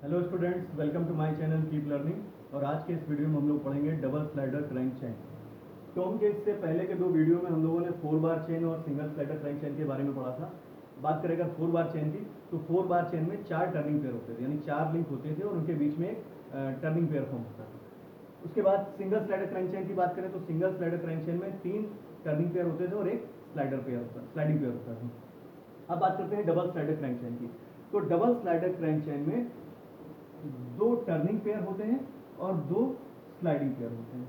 Hello students, welcome to my channel keep learning. और आज के इस वीडियो में हम लोग पढ़ेंगे डबल स्लाइडर क्रैंक चेन। क्योंकि इससे पहले के दो वीडियो में हम लोगों ने 4 बार चेन और सिंगल स्लाइडर क्रैंक चेन के बारे में पढ़ा था। बात करें अगर 4 बार चेन की, तो 4 बार चेन में 4 टर्निंग पेयर होते थे, यानी 4 लिंक होते थे और उनके बीच में एक टर्निंग पेयर फॉर्म होता था। उसके बाद सिंगल स्लाइडर क्रैंक चेन की बात करें तो सिंगल स्लाइडर क्रैंक चेन में 3 टर्निंग पेयर होते थे और एक स्लाइडिंग पेयर होता था। अब बात करते हैं डबल स्लाइडर क्रैंक चेन की। तो डबल स्लाइडर क्रैंक चेन में 2 टर्निंग पेयर होते हैं और 2 स्लाइडिंग पेयर होते हैं।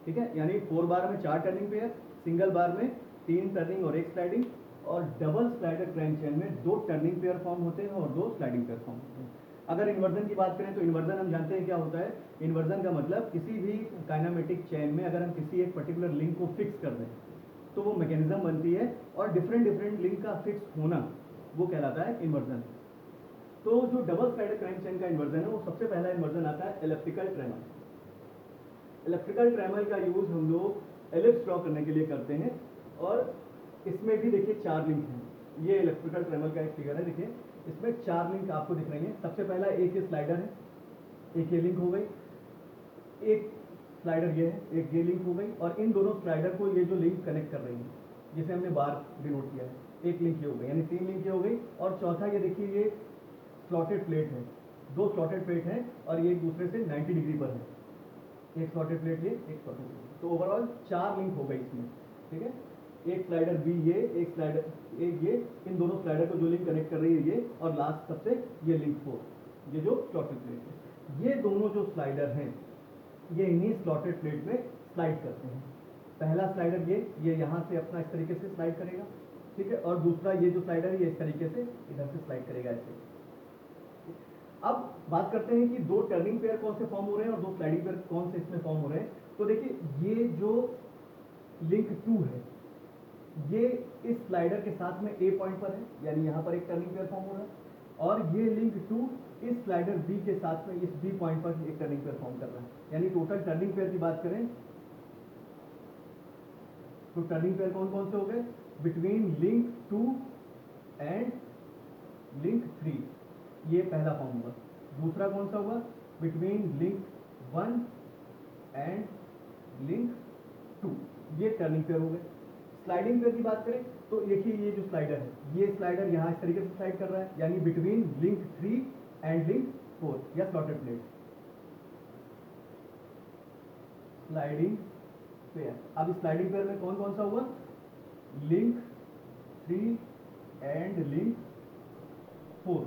ठीक है, यानी 4 बार में 4 टर्निंग पेयर, सिंगल बार में 3 टर्निंग और एक स्लाइडिंग, और डबल स्लाइडर क्रैंक चेन में 2 टर्निंग पेयर फॉर्म होते हैं और 2 स्लाइडिंग पेयर फॉर्म होते हैं। अगर इन्वर्जन की बात करें तो इन्वर्जन हम जानते हैं क्या होता है। इन्वर्जन का मतलब किसी भी काइनेमेटिक चेन में अगर हम किसी एक पर्टिकुलर लिंक को फिक्स कर दें तो वो मैकेनिज्म बनती है, और डिफरेंट डिफरेंट लिंक का फिक्स होना वो कहलाता है इन्वर्जन। तो जो डबल स्लाइडर क्रैंक चेन का इन्वर्जन है, वो सबसे पहला इन्वर्जन आता है इलेप्टिकल ट्रेमल। इलेप्टिकल ट्रेमल का यूज हम लोग एलिप्स ड्रॉ करने के लिए करते हैं, और इसमें भी देखिए 4 लिंक हैं। ये इलेक्ट्रिकल ट्रेमल का एक फिगर है, देखिए इसमें 4 लिंक आपको दिख रही हैं। सबसे पहला एक ये स्लाइडर है, एक ये लिंक हो गई, एक स्लाइडर ये है, एक ये लिंक हो गई, और इन दोनों स्लाइडर को ये जो लिंक कनेक्ट कर रही है, जिसे हमने बार डिनोट किया है, एक लिंक ये हो गई, यानी 3 लिंक ये हो गई। और चौथा ये देखिए, ये स्लॉटेड प्लेट है, 2 स्लॉटेड प्लेट हैं और ये एक दूसरे से 90 डिग्री पर है। एक स्लॉटेड प्लेट ये, एक स्लॉटेड प्लेट, तो ओवरऑल 4 लिंक हो गई इसमें। ठीक है, एक स्लाइडर बी ये, एक स्लाइडर एक ये, इन दोनों स्लाइडर को जो लिंक कनेक्ट कर रही है ये, और लास्ट सबसे ये लिंक 4, ये जो स्लॉटेड प्लेट है। ये दोनों जो स्लाइडर हैं ये इन्हीं स्लॉटेड प्लेट में स्लाइड करते हैं। पहला स्लाइडर ये यहाँ से अपना इस तरीके से स्लाइड करेगा, ठीक है, और दूसरा ये जो स्लाइडर है ये इस तरीके से इधर से स्लाइड करेगा ऐसे। अब बात करते हैं कि 2 टर्निंग पेयर कौन से फॉर्म हो रहे हैं और 2 स्लाइडिंग पेयर कौन से इसमें फॉर्म हो रहे हैं। तो देखिए, ये जो लिंक 2 है ये इस स्लाइडर के साथ में ए पॉइंट पर है, यानी यहाँ पर एक टर्निंग पेयर फॉर्म हो रहा है, और ये लिंक 2 इस स्लाइडर बी के साथ में इस बी पॉइंट पर एक टर्निंग पेयर फॉर्म कर रहा है। यानी टोटल टर्निंग पेयर की बात करें तो टर्निंग पेयर कौन कौन से हो गए, बिटवीन लिंक 2 एंड लिंक 3, ये पहला फॉर्म हुआ। दूसरा कौन सा हुआ, बिटवीन लिंक 1 एंड लिंक 2, ये टर्निंग पेयर हो गए। स्लाइडिंग पेयर की बात करें तो देखिए, ये जो स्लाइडर है ये स्लाइडर यहाँ इस तरीके से स्लाइड कर रहा है, यानी बिटवीन लिंक 3 एंड लिंक 4, या स्लॉटेड प्लेट। स्लाइडिंग पेयर, अब इस स्लाइडिंग पेयर में कौन कौन सा हुआ, लिंक 3 एंड लिंक 4,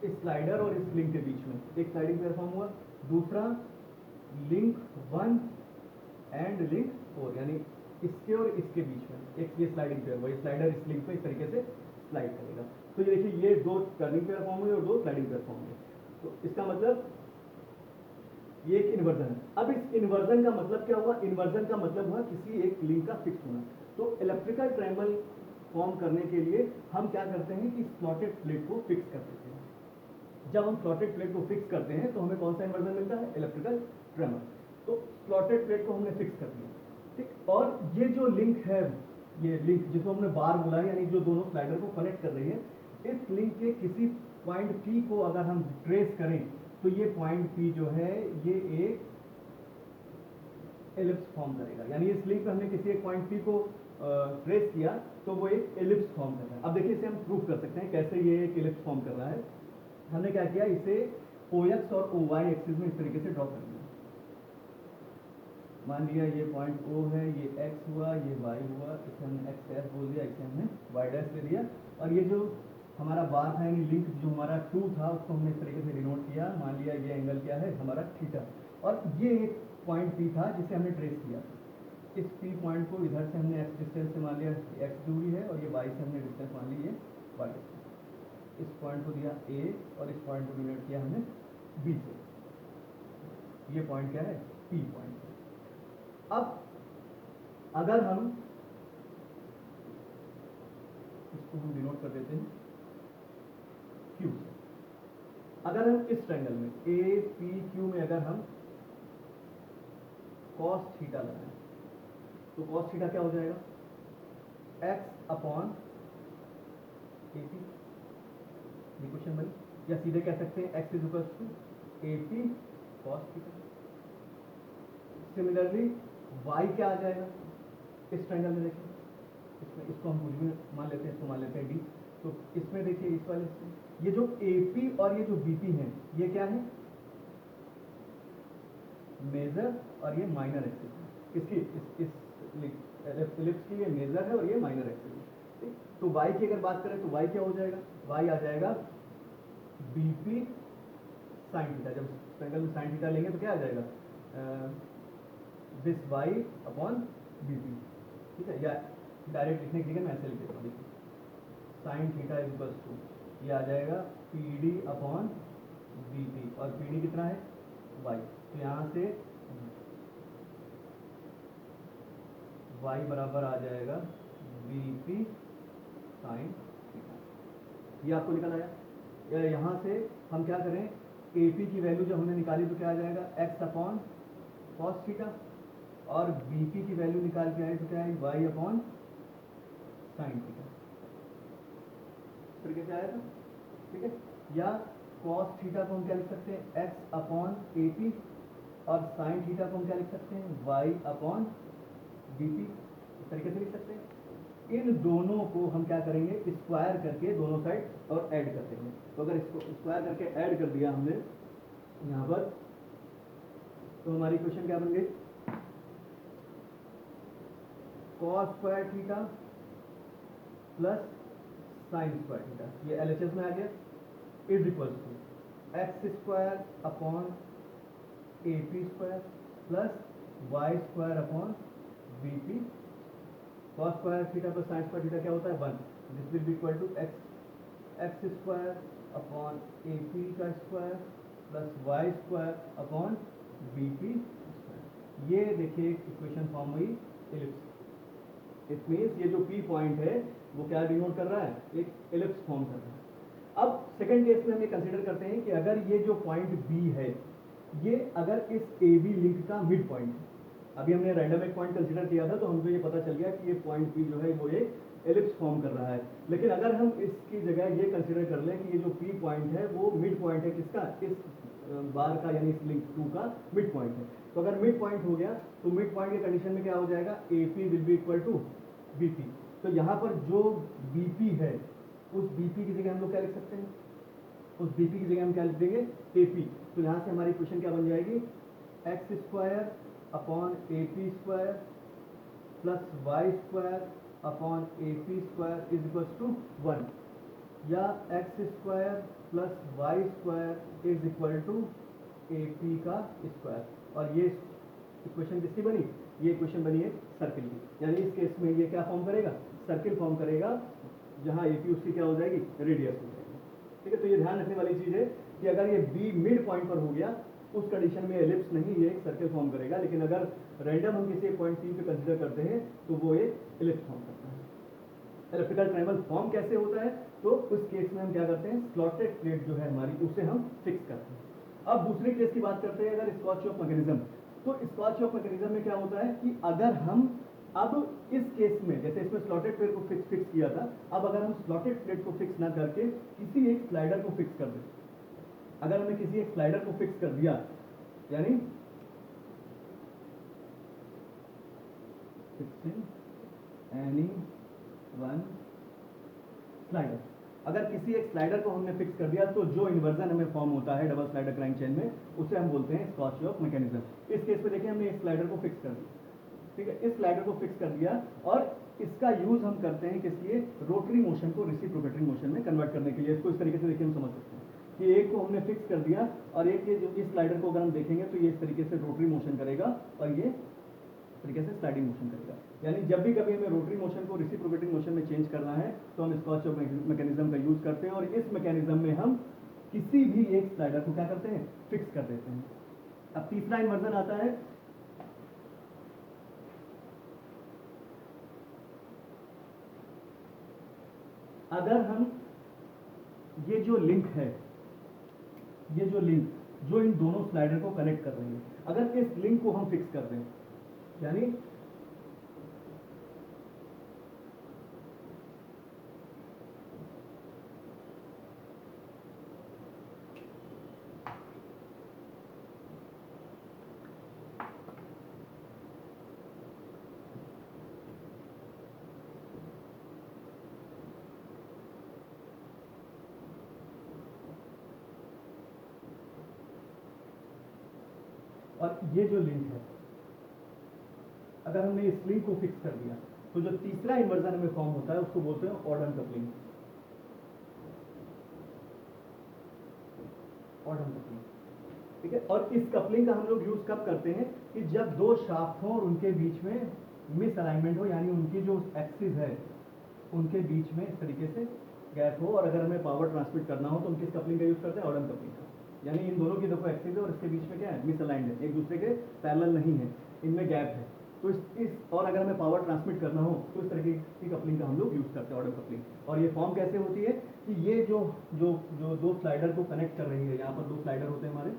इस स्लाइडर और इस लिंक के बीच में एक स्लाइडिंग पेयर फॉर्म हुआ। दूसरा लिंक 1 एंड लिंक 4, यानी इसके और इसके बीच में एक ये स्लाइडिंग पेयर हुआ। ये स्लाइडर इस लिंक पे इस तरीके से स्लाइड करेगा। तो ये देखिए, ये 2 टर्निंग पेयर फॉर्म हुए और 2 स्लाइडिंग पेयर फॉर्म हुए। तो इसका मतलब ये एक इन्वर्जन है। अब इस इन्वर्जन का मतलब क्या हुआ, इन्वर्जन का मतलब हुआ किसी एक लिंक का फिक्स होना। तो इलेक्ट्रिकल ट्रेमल फॉर्म करने के लिए हम क्या करते हैं कि स्लॉटेड प्लेट को फिक्स कर देते हैं। जब हम स्लॉटेड प्लेट को फिक्स करते हैं तो हमें कौन सा इन्वर्जन मिलता है, इलेक्ट्रिकल ट्रेमल। तो स्लॉटेड प्लेट को हमने फिक्स कर दिया, ठीक। और ये जो लिंक है, ये लिंक जिसको हमने बार बोला है, यानी जो दोनों स्लाइडर को कनेक्ट कर रही है, इस लिंक के किसी पॉइंट पी को अगर हम ट्रेस करें तो ये पॉइंट पी जो है ये एक एलिप्स फॉर्म करेगा। यानी इस लिंक पे हमने किसी एक पॉइंट पी को ट्रेस किया तो वो एक एलिप्स फॉर्म कर रहा है। अब देखिए, इसे हम प्रूव कर सकते हैं कैसे ये एक एलिप्स फॉर्म कर रहा है। हमने क्या किया, इसे OX और OY एक्सिस में इस तरीके से ड्रॉ कर दिया। मान लिया ये पॉइंट O है, ये X हुआ, ये Y हुआ, इसे हमने X डैश बोल दिया, इसे हमने Y डैश दे दिया, और ये जो हमारा बार था यानी लिंक जो हमारा 2 था उसको हमने इस तरीके से डिनोट किया। मान लिया ये एंगल क्या है, हमारा थीटा, और ये एक पॉइंट P था जिसे हमने ट्रेस किया। इस P पॉइंट को इधर से हमने X डिस्टेंस से मान लिया X दूरी है, और ये Y से हमने डिस्टेंस मान ली है Y डिस्टेंस। इस पॉइंट को दिया A और इस पॉइंट को डिनोट किया हमने B से। ये पॉइंट क्या है, P पॉइंट। अब अगर हम इसको हम डिनोट कर देते हैं Q से, अगर हम इस ट्रायंगल में APQ में अगर हम cos थीटा लगाएं तो cos थीटा क्या हो जाएगा, X अपॉन AP। ये क्वेश्चन बनी। या सीधे कह सकते हैं x is equal to A P cos theta. Similarly y क्या आ जाएगा इस ट्रायंगल में, देखिए इसमें इसको हम कुछ भी मान लेते हैं, इसको मान लेते हैं d। तो इसमें देखिए इस वाले से ये जो AP और ये जो BP है ये क्या है, मेजर और ये माइनर एक्सिस। इसकी इस इलिप्स की ये मेजर है और ये माइनर एक्सिस है। तो y की अगर बात करें तो y क्या हो जाएगा, y आ जाएगा BP साइन थीटा। जब ट्रायंगल में साइन थीटा लेंगे तो क्या आ जाएगा, दिस y अपॉन BP, ठीक है। या डायरेक्ट लिखने के लिए मैं ऐसे लिख देता हूँ, sine theta is equal to ये आ जाएगा PD अपॉन BP, और PD कितना है y। तो यहाँ से y बराबर आ जाएगा BP साइन थीटा। ये आपको निकल आया। या यहाँ से हम क्या करें, AP की वैल्यू जब हमने निकाली तो क्या आ जाएगा x अपॉन कॉस थीटा, और BP की वैल्यू निकाल के आए तो क्या है y अपॉन साइन थीटा। तरीके से आया था, ठीक है। या कॉस थीटा को हम क्या लिख सकते हैं x अपॉन AP, और साइन थीटा को हम क्या लिख सकते हैं y अपॉन BP। इस तरीके से लिख सकते हैं। इन दोनों को हम क्या करेंगे, स्क्वायर करके दोनों साइड और ऐड कर देंगे। तो अगर इसको स्क्वायर करके ऐड कर दिया हमने यहाँ पर, तो हमारी क्वेश्चन क्या बन गई, cos square theta plus sine square theta, ये LHS में आ गया, is equal to x square upon AP square plus y square upon BP। Cos square theta plus sine square theta क्या होता है 1, this will be equal to x square upon AP का square plus y square upon BP square. ये देखिए equation form हुई ellipse. It means ये जो P point है वो क्या डिनोट कर रहा है, एक इलिप्स फॉर्म कर रहा है। अब सेकंड केस में हम ये कंसीडर करते हैं कि अगर ये जो पॉइंट B है ये अगर इस AB लिंक का मिड पॉइंट है। अभी हमने रैंडम एक पॉइंट कंसीडर किया था तो हमको ये पता चल गया कि ये पॉइंट P जो है वो एक एलिप्स फॉर्म कर रहा है। लेकिन अगर हम इसकी जगह ये कंसीडर कर लें कि ये जो P पॉइंट है वो मिड पॉइंट है किसका, इस बार का यानी इस लिंक 2 का मिड पॉइंट है। तो अगर मिड पॉइंट हो गया तो मिड पॉइंट के कंडीशन में क्या हो जाएगा, AP will be equal to BP। तो यहाँ पर जो BP है उस BP की जगह हम लोग क्या लिख सकते हैं, उस BP की जगह हम क्या लिख देंगे AP। तो यहाँ से हमारी क्वेश्चन क्या बन जाएगी, x square upon AP square plus y square upon AP square is equal to 1, या x square plus y square is equal to AP का स्क्वायर। और ये इक्वेशन किसकी बनी, ये इक्वेशन बनी है सर्किल की। यानी इस केस में ये क्या फॉर्म करेगा, सर्किल फॉर्म करेगा, जहाँ AP उसकी क्या हो जाएगी, रेडियस हो जाएगी, ठीक है। तो ये ध्यान रखने वाली चीज़ है कि अगर ये B मिड पॉइंट पर हो गया उस कंडीशन में एलिप्स नहीं, ये एक सर्किल फॉर्म करेगा। लेकिन अगर रैंडम हम किसी एक पॉइंट P पे कंसीडर करते हैं तो वो एक एलिप्स फॉर्म करता है। इलेक्ट्रिकल ट्रायंगल फॉर्म कैसे होता है, तो उस केस में हम क्या करते हैं, स्लॉटेड प्लेट जो है हमारी उसे हम फिक्स करते हैं। अब दूसरे केस की बात करते हैं, अगर स्कॉच-योक मैकेनिज्म। तो स्कॉच-योक मैकेनिज्म में क्या होता है कि अगर हम अब इस केस में जैसे इसमें स्लॉटेड प्लेट को फिक्स किया था, अब अगर हम स्लॉटेड प्लेट को फिक्स ना करके किसी एक स्लाइडर को फिक्स कर दें, अगर हमने किसी एक स्लाइडर को फिक्स कर दिया, यानी फिक्सिंग एनी वन स्लाइडर, अगर किसी एक स्लाइडर को हमने फिक्स कर दिया तो जो इन्वर्जन हमें फॉर्म होता है डबल स्लाइडर क्रैंक चेन में, उसे हम बोलते हैं स्कॉच-योक मैकेनिज्म। इस केस में देखिए हमने इस स्लाइडर को फिक्स कर दिया, ठीक है, इस स्लाइडर को फिक्स कर दिया, और इसका यूज हम करते हैं किस लिए, रोटरी मोशन को रेसिप्रोकेटिंग मोशन में कन्वर्ट करने के लिए। इसको इस तरीके से देखिए हम समझ सकते हैं कि एक को हमने फिक्स कर दिया और एक ये जो इस स्लाइडर को अगर हम देखेंगे तो ये इस तरीके से रोटरी मोशन करेगा और ये इस तरीके से स्लाइडिंग मोशन करेगा। यानी जब भी कभी हमें रोटरी मोशन को रेसिप्रोकेटिंग मोशन में चेंज करना है तो हम स्कॉच-योक मैकेनिज्म का यूज करते हैं, और इस मैकेनिज्म में हम किसी भी एक स्लाइडर को क्या करते हैं, फिक्स कर देते हैं। अब तीसरा इन्वर्जन आता है, अगर हम ये जो लिंक है, ये जो लिंक जो इन दोनों स्लाइडर को कनेक्ट कर रही है, अगर इस लिंक को हम फिक्स कर दें, यानी और ये जो लिंक है, अगर हमने इस लिंक को फिक्स कर दिया तो जो तीसरा इन्वर्जन हमें फॉर्म होता है उसको बोलते हैं ऑर्डन कपलिंग। ऑर्डन कपलिंग, ठीक है। और इस कपलिंग का हम लोग यूज कब करते हैं कि जब दो शाफ्ट हों और उनके बीच में मिस अलाइनमेंट हो, यानी उनकी जो एक्सिस है उनके बीच में इस तरीके से गैप हो, और अगर हमें पावर ट्रांसमिट करना हो तो हम किस कपलिंग का यूज करते हैं? ऑर्डन कपलिंग का। यानी इन दोनों की देखो एक्सिस है और इसके बीच में क्या है? मिस अलाइंड है, एक दूसरे के पैरेलल नहीं है, इनमें गैप है। तो इस और अगर हमें पावर ट्रांसमिट करना हो तो इस तरीके की कपलिंग का हम लोग यूज करते हैं, ऑर्डन कपलिंग। और ये फॉर्म कैसे होती है कि ये जो जो जो दो स्लाइडर को कनेक्ट कर रही है, यहाँ पर दो स्लाइडर होते हैं हमारे,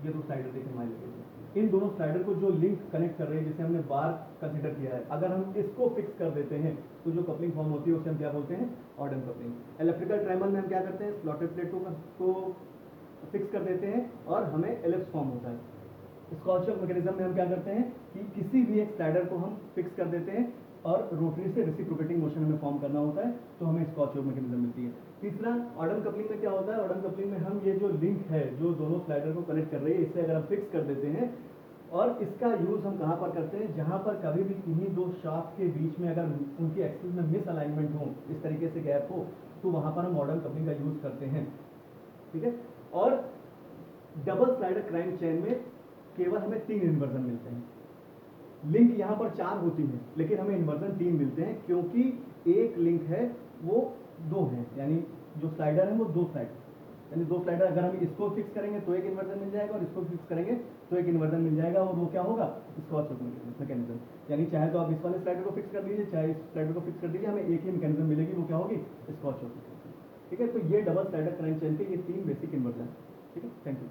ये दो स्लाइडर देखें हमारे लगे हुए, इन दोनों स्लाइडर को जो लिंक कनेक्ट कर रही है, जिसे हमने बार कंसिडर किया है, अगर हम इसको फिक्स कर देते हैं तो जो कपलिंग फॉर्म होती है उसे हम क्या बोलते हैं? Orton coupling. इलेक्ट्रिकल ट्रायंगल में हम क्या करते हैं? स्लॉटेड प्लेटों को फिक्स कर देते हैं और हमें एलिप्स फॉर्म होता है। स्कॉचर मैकेनिज्म में हम क्या करते हैं कि किसी भी एक स्लाइडर को हम फिक्स कर देते हैं और रोटरी से रेसिप्रोकेटिंग मोशन हमें फॉर्म करना होता है, तो हमें स्कॉच योक मैकेनिज्म मिलती है। तीसरा, ऑर्डन कपलिंग में क्या होता है? ऑर्डन कपलिंग में हम ये जो लिंक है जो दोनों स्लाइडर को कनेक्ट कर रही है, इसे अगर हम फिक्स कर देते हैं, और इसका यूज हम कहाँ पर करते हैं? जहाँ पर कभी भी किन्हीं दो शाफ्ट के बीच में अगर उनकी एक्सिस में मिस अलाइनमेंट हो, इस तरीके से गैप हो, तो वहाँ पर हम ऑर्डन कपलिंग का यूज करते हैं, ठीक है। और डबल स्लाइडर क्रैंक चेन में केवल हमें 3 इन्वर्जन मिलते हैं। लिंक यहाँ पर 4 होती है लेकिन हमें इन्वर्जन 3 मिलते हैं, क्योंकि एक लिंक है वो 2 है, यानी जो स्लाइडर है वो 2 स्लाइडर, यानी 2 स्लाइडर अगर हम इसको फिक्स करेंगे तो एक इन्वर्जन मिल जाएगा और इसको फिक्स करेंगे तो एक इन्वर्जन मिल जाएगा, और वो क्या होगा? स्कॉच योक मैकेनिज्म। यानी चाहे तो आप इस वाले स्लाइडर को फिक्स कर लीजिए, चाहे इस स्लाइडर को फिक्स कर दीजिए, हमें एक ही मैकेनिज्म मिलेगी, वो क्या होगी? स्कॉच योक मैकेनिज्म, ठीक है। तो ये डबल स्लाइडर क्रैंक चेन के ये 3 बेसिक इन्वर्जन, ठीक है। Thank you.